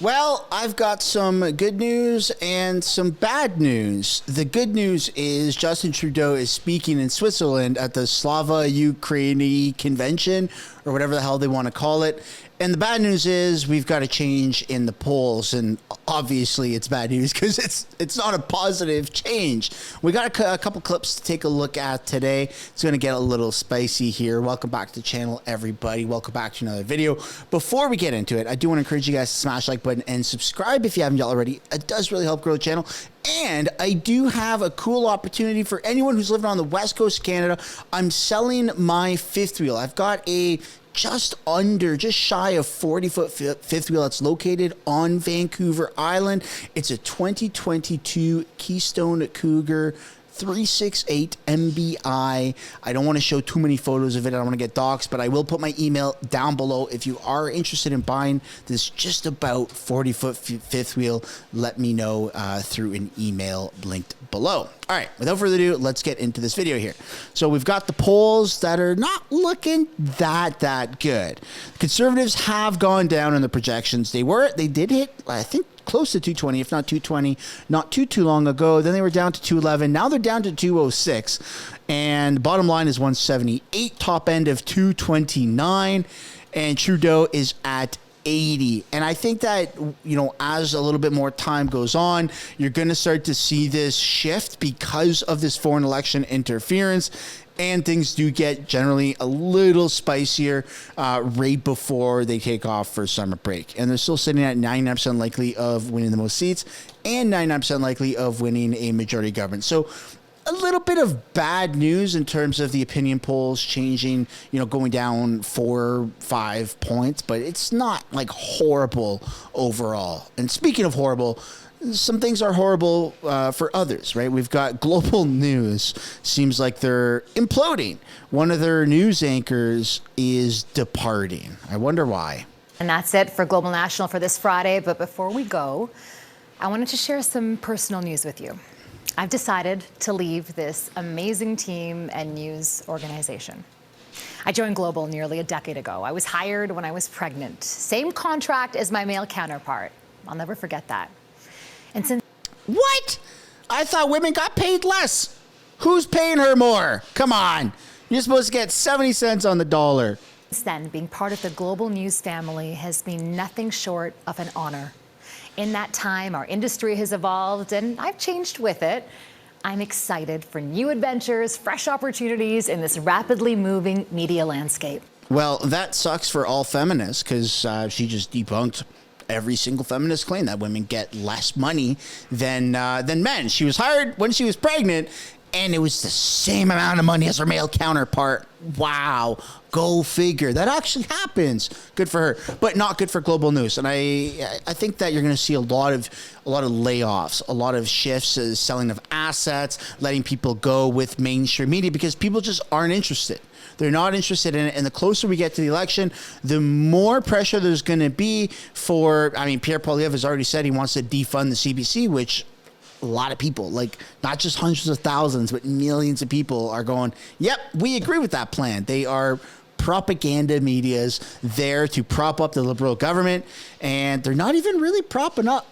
Well, I've got some good news and some bad news. The good news is Justin Trudeau is speaking in Switzerland at the Slava Ukraini Convention, or whatever the hell they want to call it. And the bad news is we've got a change in the polls, and obviously it's bad news because it's not a positive change. We got a couple clips to take a look at today. It's going to get a little spicy here. Welcome back to the channel, everybody. Welcome back to another video. Before we get into it, I do want to encourage you guys to smash the like button and subscribe if you haven't yet already. It does really help grow the channel. And I do have a cool opportunity for anyone who's living on the west coast of Canada. I'm selling my fifth wheel. I've got a just shy of 40-foot fifth wheel that's located on Vancouver Island. It's a 2022 Keystone Cougar 368 MBI. I don't want to show too many photos of it. I don't want to get doxxed, but I will put my email down below. If you are interested in buying this just about 40-foot fifth wheel, let me know through an email linked below. All right, without further ado, let's get into this video here. So we've got the polls that are not looking that good. Conservatives have gone down in the projections. They did hit, I think, close to 220, if not 220, not too long ago. Then they were down to 211. Now they're down to 206. And bottom line is 178, top end of 229. And Trudeau is at 80. And I think that, you know, as a little bit more time goes on, you're going to start to see this shift because of this foreign election interference. And things do get generally a little spicier right before they take off for summer break. And they're still sitting at 99% likely of winning the most seats and 99% likely of winning a majority government. So a little bit of bad news in terms of the opinion polls changing, you know, going down 4-5 points, but it's not like horrible overall. And speaking of horrible, some things are horrible for others, right? We've got global news. Seems like they're imploding. One of their news anchors is departing. I wonder why. And that's it for Global National for this Friday. But before we go, I wanted to share some personal news with you. I've decided to leave this amazing team and news organization. I joined Global nearly a decade ago. I was hired when I was pregnant. Same contract as my male counterpart. I'll never forget that. And since What? I thought women got paid less. Who's paying her more? Come on. You're supposed to get 70 cents on the dollar. since then, being part of the Global News family has been nothing short of an honor. In that time, our industry has evolved, and I've changed with it. I'm excited for new adventures, fresh opportunities in this rapidly moving media landscape. Well, that sucks for all feminists because she just debunked every single feminist claim that women get less money than men. She was hired when she was pregnant, and it was the same amount of money as her male counterpart. Wow. Go figure. That actually happens. Good for her, but not good for global news. And I think that you're going to see a lot of layoffs, a lot of shifts, selling of assets, letting people go with mainstream media because people just aren't interested. They're not interested in it. And the closer we get to the election, the more pressure there's going to be for, I mean, Pierre Poilievre has already said he wants to defund the CBC, which a lot of people, like not just hundreds of thousands, but millions of people are going, yep, we agree with that plan. They are propaganda medias there to prop up the Liberal government, and they're not even really propping up,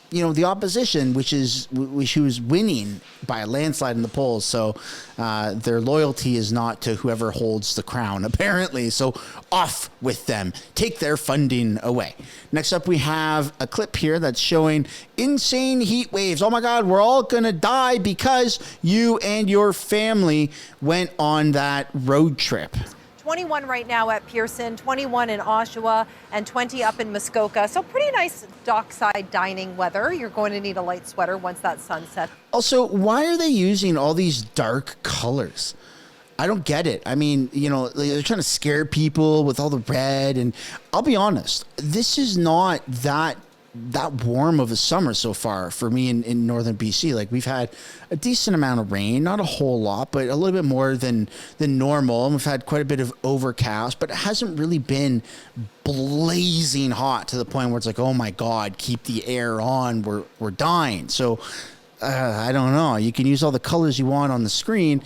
you know, the opposition, which was winning by a landslide in the polls. So their loyalty is not to whoever holds the crown, apparently. So off with them. Take their funding away. Next up, we have a clip here that's showing insane heat waves. Oh my God, we're all going to die because you and your family went on that road trip. 21 right now at Pearson, 21 in Oshawa, and 20 up in Muskoka. So pretty nice dockside dining weather. You're going to need a light sweater once that sun sets. Also, why are they using all these dark colors? I don't get it. I mean, you know, they're trying to scare people with all the red. And I'll be honest, this is not that warm of a summer so far for me in northern BC. Like, we've had a decent amount of rain, not a whole lot, but a little bit more than normal. And we've had quite a bit of overcast, but it hasn't really been blazing hot to the point where it's like, oh my God, keep the air on. We're dying. So I don't know. You can use all the colors you want on the screen.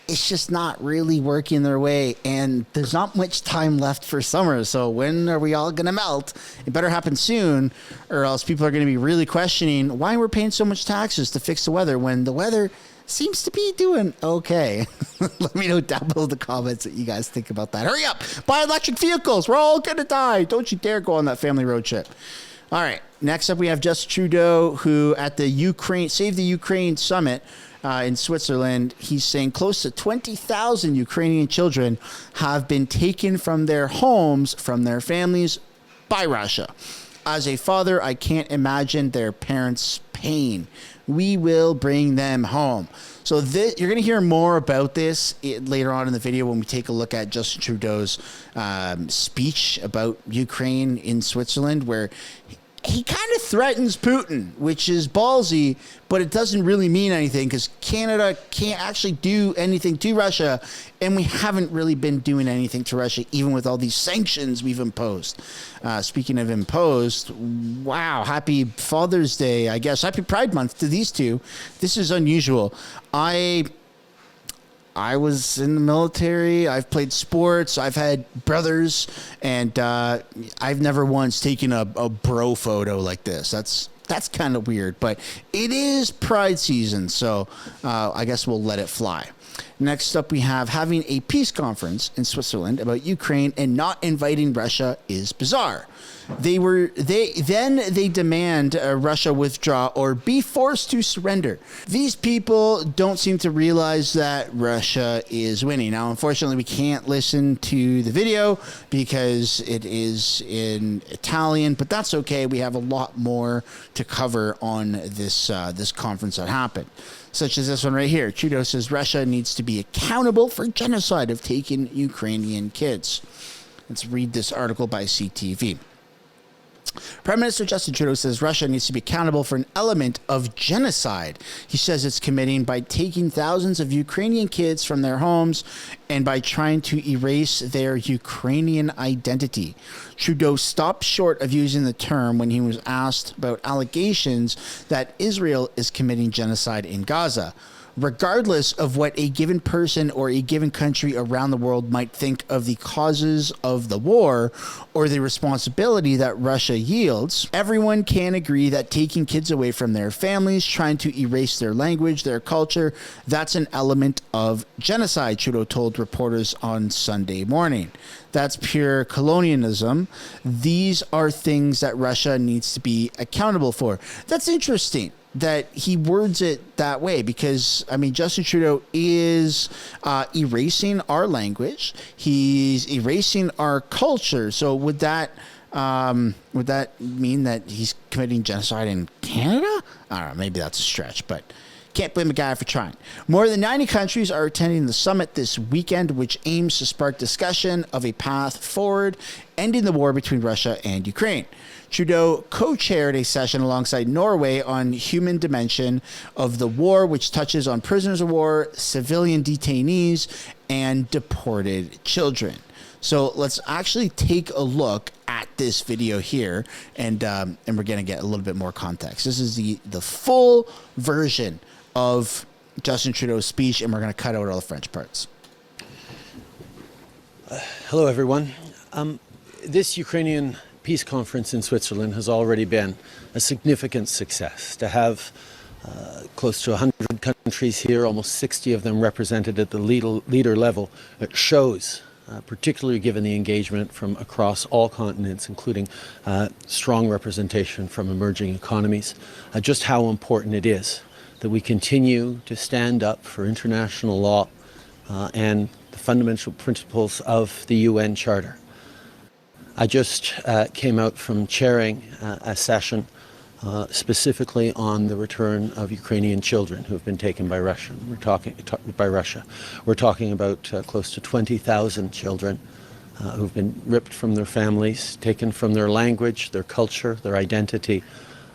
it's just not really working their way, and there's not much time left for summer. So when are we all going to melt? It better happen soon, or else people are going to be really questioning why we're paying so much taxes to fix the weather when the weather seems to be doing okay. Let me know down below in the comments what you guys think about that. Hurry up, buy electric vehicles. We're all going to die. Don't you dare go on that family road trip. All right, next up we have Justin Trudeau, who at the Save the Ukraine summit in Switzerland, he's saying close to 20,000 Ukrainian children have been taken from their homes, from their families, by Russia. As a father, I can't imagine their parents' pain. We will bring them home. So you're going to hear more about this later on in the video when we take a look at Justin Trudeau's speech about Ukraine in Switzerland, where he kind of threatens Putin, which is ballsy, but it doesn't really mean anything because Canada can't actually do anything to Russia, and we haven't really been doing anything to Russia, even with all these sanctions we've imposed. Speaking of imposed, wow, happy Father's Day, I guess. Happy Pride Month to these two. This is unusual. I was in the military. I've played sports. I've had brothers, and I've never once taken a bro photo like this. That's kind of weird, but it is Pride season, so I guess we'll let it fly. Next up, we have having a peace conference in Switzerland about Ukraine and not inviting Russia is bizarre. They demand Russia withdraw or be forced to surrender. These people don't seem to realize that Russia is winning. Now, unfortunately, we can't listen to the video because it is in Italian, but that's okay. We have a lot more to cover on this conference that happened, such as this one right here. Trudeau says Russia needs to be accountable for genocide of taken Ukrainian kids. Let's read this article by CTV. Prime Minister Justin Trudeau says Russia needs to be accountable for an element of genocide. He says it's committing by taking thousands of Ukrainian kids from their homes and by trying to erase their Ukrainian identity. Trudeau stopped short of using the term when he was asked about allegations that Israel is committing genocide in Gaza. Regardless of what a given person or a given country around the world might think of the causes of the war or the responsibility that Russia yields, everyone can agree that taking kids away from their families, trying to erase their language, their culture, that's an element of genocide, Trudeau told reporters on Sunday morning. That's pure colonialism. These are things that Russia needs to be accountable for. That's interesting that he words it that way because, I mean, Justin Trudeau is erasing our language. He's erasing our culture. So would that mean that he's committing genocide in Canada? I don't know. Maybe that's a stretch, but can't blame a guy for trying. More than 90 countries are attending the summit this weekend, which aims to spark discussion of a path forward, ending the war between Russia and Ukraine. Trudeau co-chaired a session alongside Norway on human dimension of the war, which touches on prisoners of war, civilian detainees, and deported children. So let's actually take a look at this video here, and we're going to get a little bit more context. This is the full version of Justin Trudeau's speech, and we're going to cut out all the French parts. Hello, everyone. This Ukrainian peace conference in Switzerland has already been a significant success. To have close to 100 countries here, almost 60 of them represented at the leader level, shows, particularly given the engagement from across all continents, including strong representation from emerging economies, just how important it is that we continue to stand up for international law and the fundamental principles of the UN Charter. I just came out from chairing a session specifically on the return of Ukrainian children who have been taken by Russia. We're talking about close to 20,000 children who've been ripped from their families, taken from their language, their culture, their identity,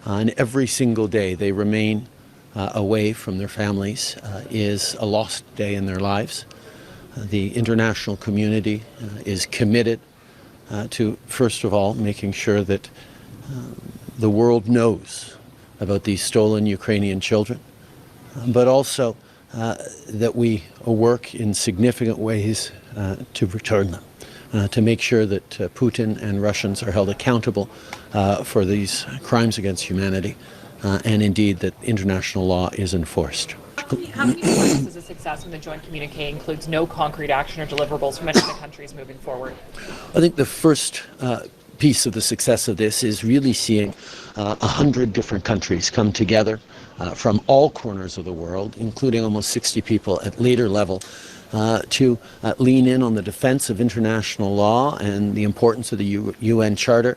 and every single day they remain away from their families is a lost day in their lives. The international community is committed to, first of all, making sure that the world knows about these stolen Ukrainian children, but also that we work in significant ways to return them, to make sure that Putin and Russians are held accountable for these crimes against humanity, and indeed that international law is enforced. How many points is a success when the joint communique includes no concrete action or deliverables from any of the countries moving forward? I think the first piece of the success of this is really seeing 100 different countries come together from all corners of the world, including almost 60 people at leader level, to lean in on the defense of international law and the importance of the UN Charter,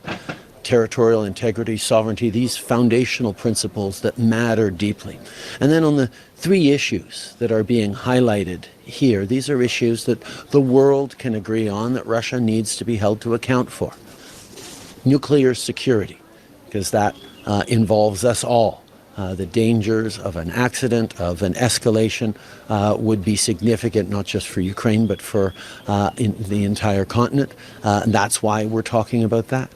territorial integrity, sovereignty, these foundational principles that matter deeply. And then on the three issues that are being highlighted here, these are issues that the world can agree on, that Russia needs to be held to account for. Nuclear security, because that involves us all. The dangers of an accident, of an escalation, would be significant not just for Ukraine but for the entire continent. And that's why we're talking about that.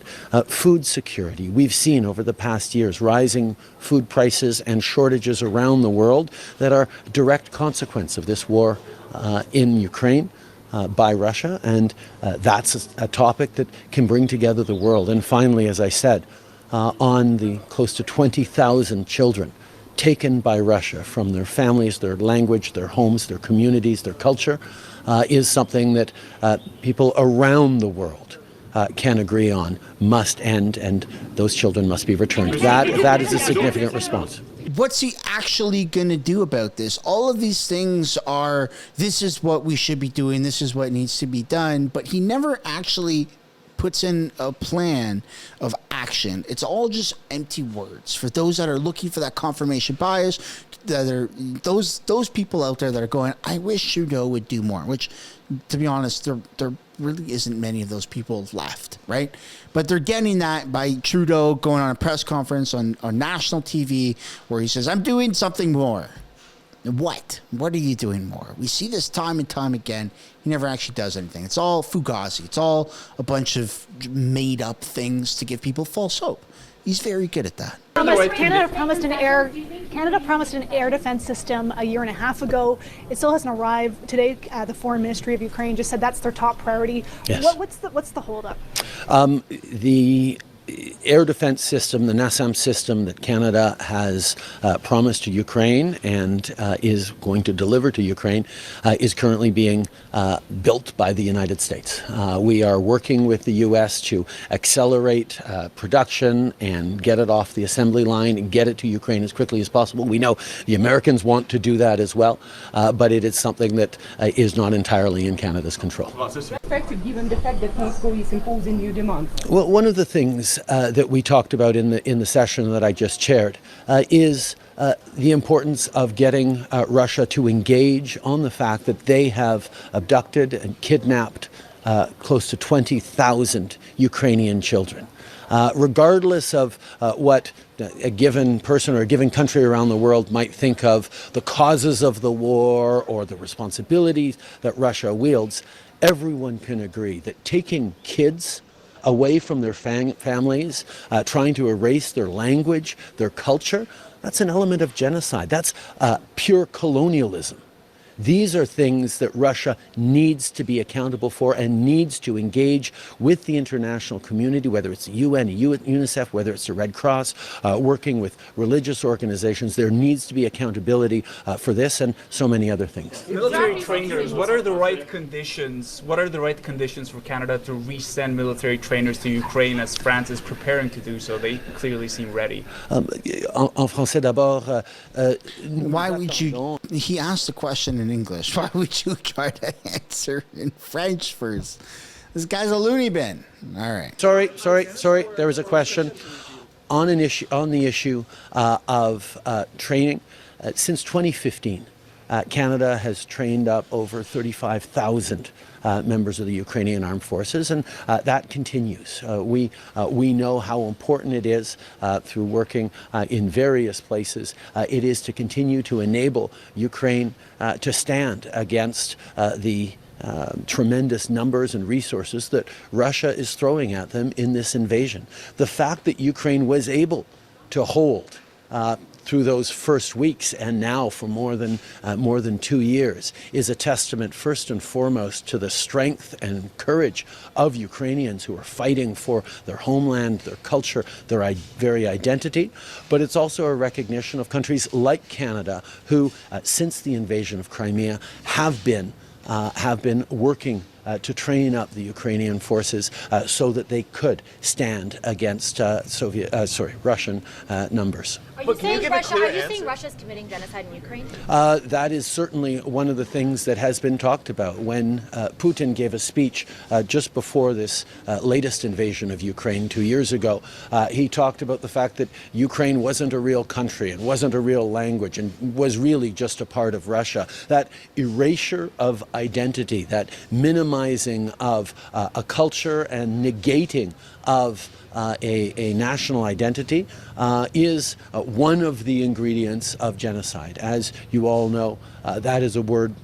Food security. We've seen over the past years rising food prices and shortages around the world that are a direct consequence of this war in Ukraine. By Russia, and that's a topic that can bring together the world. And finally, as I said, on the close to 20,000 children taken by Russia from their families, their language, their homes, their communities, their culture, is something that people around the world can agree on must end, and those children must be returned. That is a significant response. What's he actually going to do about this? All of these things are, this is what we should be doing, this is what needs to be done, but he never actually puts in a plan of action. It's all just empty words. For those that are looking for that confirmation bias, that are those people out there that are going, I wish Trudeau would do more, which, to be honest, there really isn't many of those people left, right? But they're getting that by Trudeau going on a press conference on national TV where he says, I'm doing something more. What? What are you doing more? We see this time and time again. He never actually does anything. It's all fugazi. It's all a bunch of made up things to give people false hope. He's very good at that. Canada promised an air defense system a year and a half ago. It still hasn't arrived. Today, the Foreign Ministry of Ukraine just said that's their top priority. Yes. What's the holdup? The air defense system, the NASAM system that Canada has promised to Ukraine and is going to deliver to Ukraine, is currently being built by the United States. We are working with the U.S. to accelerate production and get it off the assembly line and get it to Ukraine as quickly as possible. We know the Americans want to do that as well, but it is something that is not entirely in Canada's control. Effective given the fact that Moscow is imposing new demands? Well, one of the things that we talked about in the session that I just chaired is the importance of getting Russia to engage on the fact that they have abducted and kidnapped close to 20,000 Ukrainian children. Regardless of what a given person or a given country around the world might think of the causes of the war or the responsibilities that Russia wields, everyone can agree that taking kids away from their families, trying to erase their language, their culture, that's an element of genocide. That's pure colonialism. These are things that Russia needs to be accountable for and needs to engage with the international community, whether it's the UN, UNICEF, whether it's the Red Cross, working with religious organizations. There needs to be accountability for this and so many other things. Military trainers, what are the right conditions? What are the right conditions for Canada to resend military trainers to Ukraine as France is preparing to do so? They clearly seem ready. En français d'abord. Why would you? He asked the question in English. Why would you try to answer in French first? This guy's a loony bin. All right. Sorry. There was a question on the issue of training. Since 2015, Canada has trained up over 35,000 members of the Ukrainian Armed Forces, and that continues. We know how important it is through working in various places. It is to continue to enable Ukraine to stand against the tremendous numbers and resources that Russia is throwing at them in this invasion. The fact that Ukraine was able to hold through those first weeks and now for more than 2 years is a testament first and foremost to the strength and courage of Ukrainians who are fighting for their homeland, their culture, their very identity. But it's also a recognition of countries like Canada who, since the invasion of Crimea, have been working to train up the Ukrainian forces so that they could stand against Russian numbers. Are you saying Russia's committing genocide in Ukraine? That is certainly one of the things that has been talked about. When Putin gave a speech just before this latest invasion of Ukraine 2 years ago, he talked about the fact that Ukraine wasn't a real country and wasn't a real language and was really just a part of Russia. That erasure of identity, that minimizing of a culture and negating of a national identity is one of the ingredients of genocide. As you all know, that is a word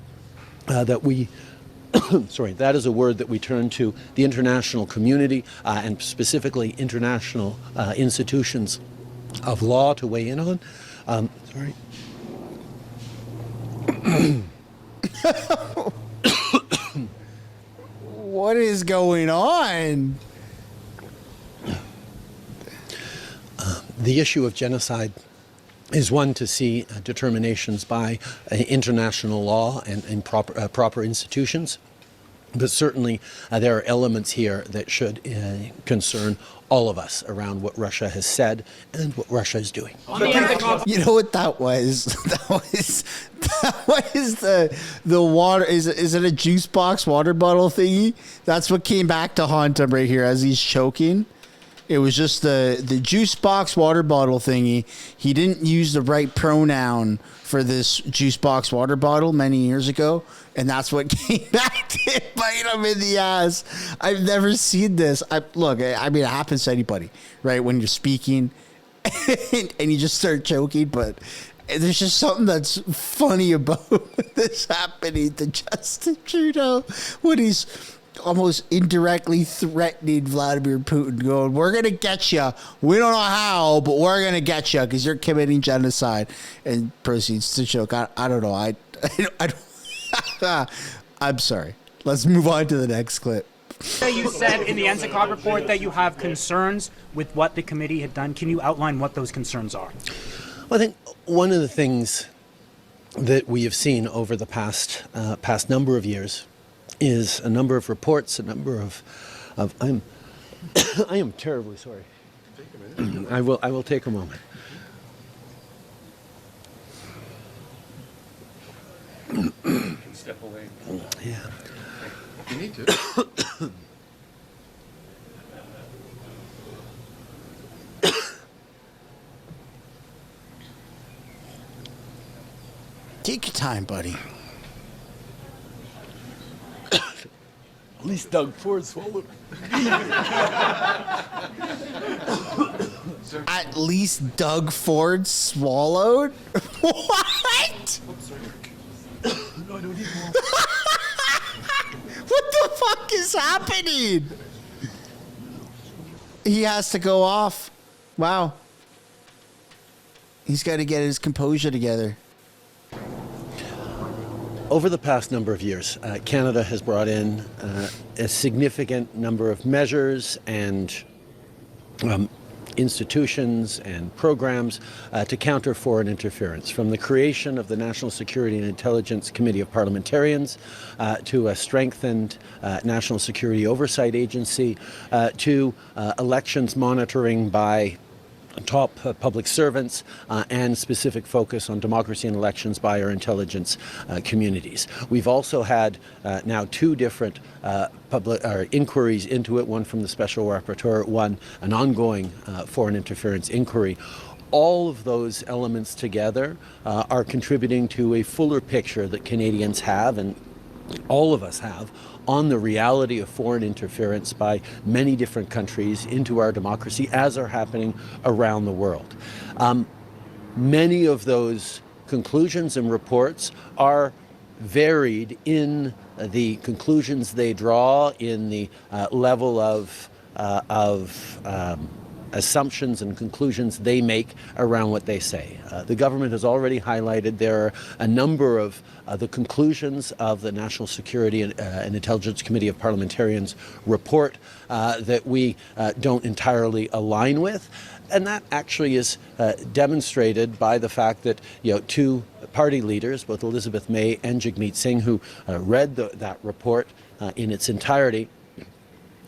that we that is a word that we turn to the international community and specifically international institutions of law to weigh in on. What is going on? The issue of genocide is one to see determinations by international law and proper institutions. But certainly there are elements here that should concern all of us around what Russia has said and what Russia is doing. You know what that was? That was the water. Is it a juice box water bottle thingy? That's what came back to haunt him right here as he's choking. It was just the juice box water bottle thingy. He didn't use the right pronoun for this juice box water bottle many years ago, and that's what came back to bite him in the ass. I've never seen this. Look, I mean, it happens to anybody, right? When you're speaking and you just start choking, but there's just something that's funny about this happening to Justin Trudeau when he's almost indirectly threatening Vladimir Putin, going, "We're going to get you. We don't know how, but we're going to get you because you're committing genocide," and proceeds to choke. I don't know. I don't. I'm sorry. Let's move on to the next clip. You said in the NSICOG report that you have concerns with what the committee had done. Can you outline what those concerns are? Well, I think one of the things that we have seen over the past number of years is a number of reports, a number of I am terribly sorry. Take a minute. I will take a moment. Step away. Yeah. You need to. Take your time, buddy. At least Doug Ford swallowed. At least Doug Ford swallowed? What? No, I don't need more. What the fuck is happening? He has to go off. Wow. He's got to get his composure together. Over the past number of years, Canada has brought in a significant number of measures and institutions and programs to counter foreign interference, from the creation of the National Security and Intelligence Committee of Parliamentarians to a strengthened National Security Oversight Agency to elections monitoring by top public servants and specific focus on democracy and elections by our intelligence communities. We've also had now two different inquiries into it, one from the Special Rapporteur, one an ongoing foreign interference inquiry. All of those elements together are contributing to a fuller picture that Canadians have, and all of us have, on the reality of foreign interference by many different countries into our democracy, as are happening around the world. Many of those conclusions and reports are varied in the conclusions they draw, in the level of assumptions and conclusions they make around what they say. The government has already highlighted there are a number of the conclusions of the National Security and Intelligence Committee of Parliamentarians report that we don't entirely align with. And that actually is demonstrated by the fact that, two party leaders, both Elizabeth May and Jagmeet Singh, who read that report in its entirety,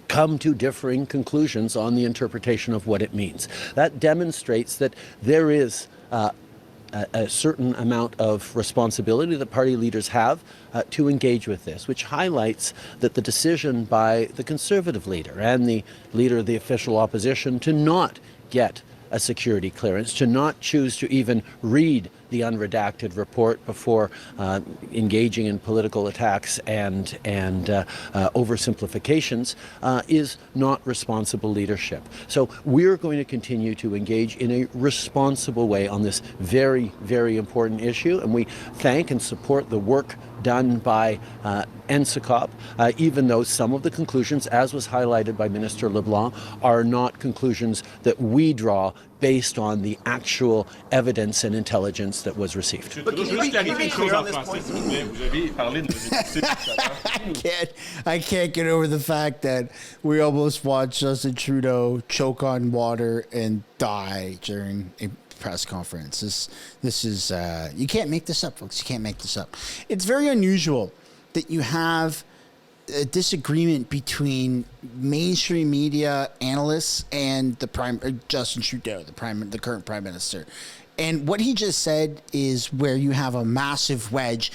come to differing conclusions on the interpretation of what it means. That demonstrates that there is a certain amount of responsibility that party leaders have to engage with this, which highlights that the decision by the Conservative leader and the leader of the official opposition to not get a security clearance, to not choose to even read the unredacted report before engaging in political attacks and oversimplifications is not responsible leadership. So we're going to continue to engage in a responsible way on this very, very important issue, and we thank and support the work done by NSICOP, even though some of the conclusions, as was highlighted by Minister LeBlanc, are not conclusions that we draw based on the actual evidence and intelligence that was received. But can you be clear on this point? I can't get over the fact that we almost watched Justin Trudeau choke on water and die during a press conference. This is you can't make this up, folks. You can't make this up. It's very unusual that you have a disagreement between mainstream media analysts and the Justin Trudeau, the current prime minister. And what he just said is where you have a massive wedge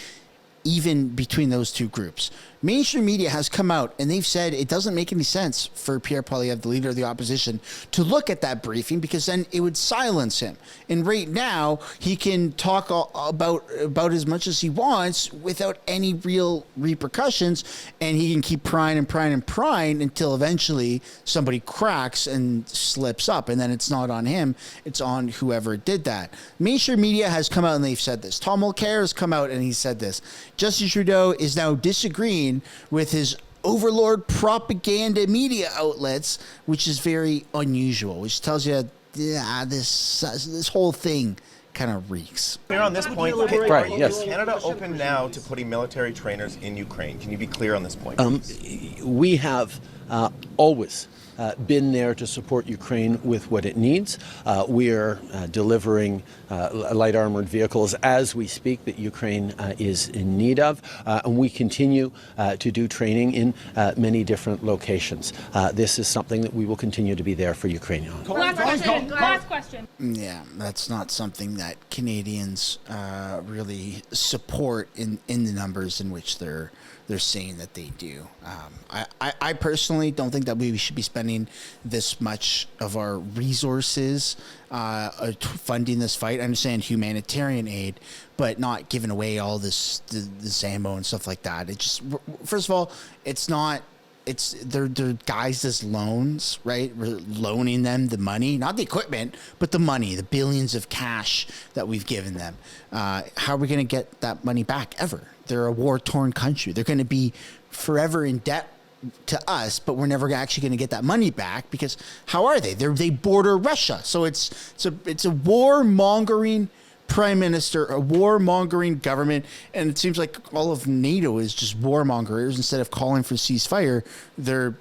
even between those two groups. Mainstream media has come out and they've said it doesn't make any sense for Pierre Poilievre, the leader of the opposition, to look at that briefing because then it would silence him. And right now, he can talk about as much as he wants without any real repercussions, and he can keep prying until eventually somebody cracks and slips up, and then it's not on him, it's on whoever did that. Mainstream media has come out and they've said this. Tom Mulcair has come out and he said this. Justin Trudeau is now disagreeing with his overlord propaganda media outlets, which is very unusual, which tells you this whole thing kind of reeks. Clear on this point, right? Yes. Is Canada open now to putting military trainers in Ukraine? Can you be clear on this point? We have always been there to support Ukraine with what it needs. We are delivering light armored vehicles as we speak that Ukraine is in need of, and we continue to do training in many different locations. This is something that we will continue to be there for Ukraine on. Last question. Yeah, that's not something that Canadians really support in the numbers in which they're saying that they do. I personally don't think that we should be spending this much of our resources funding this fight. I understand humanitarian aid, but not giving away all this ammo and stuff like that. It just, first of all, they're guised as loans, right? We're loaning them the money, not the equipment, but the money, the billions of cash that we've given them. How are we going to get that money back ever? They're a war-torn country. They're going to be forever in debt to us, but we're never actually going to get that money back because how are they? They border Russia, so it's a warmongering prime minister, a warmongering government, and it seems like all of NATO is just warmongers. Instead of calling for ceasefire, they're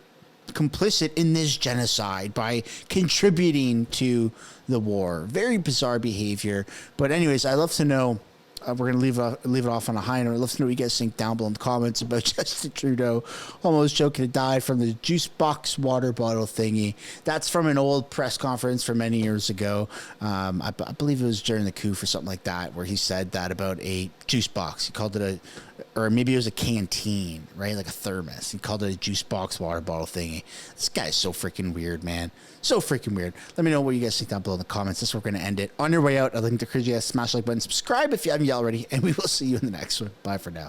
complicit in this genocide by contributing to the war. Very bizarre behavior. But anyways, I'd love to know. We're going to leave it off on a high note. I'd love to know what you guys think down below in the comments about Justin Trudeau almost choking to die from the juice box water bottle thingy. That's from an old press conference from many years ago. I believe it was during the coup or something like that, where he said that about a juice box. He called it or maybe it was a canteen, right? Like a thermos. He called it a juice box water bottle thingy. This guy's so freaking weird, man. So freaking weird. Let me know what you guys think down below in the comments. That's where we're going to end it. On your way out, I'd like to encourage you guys to smash the like button, subscribe if you haven't yet already, and we will see you in the next one. Bye for now.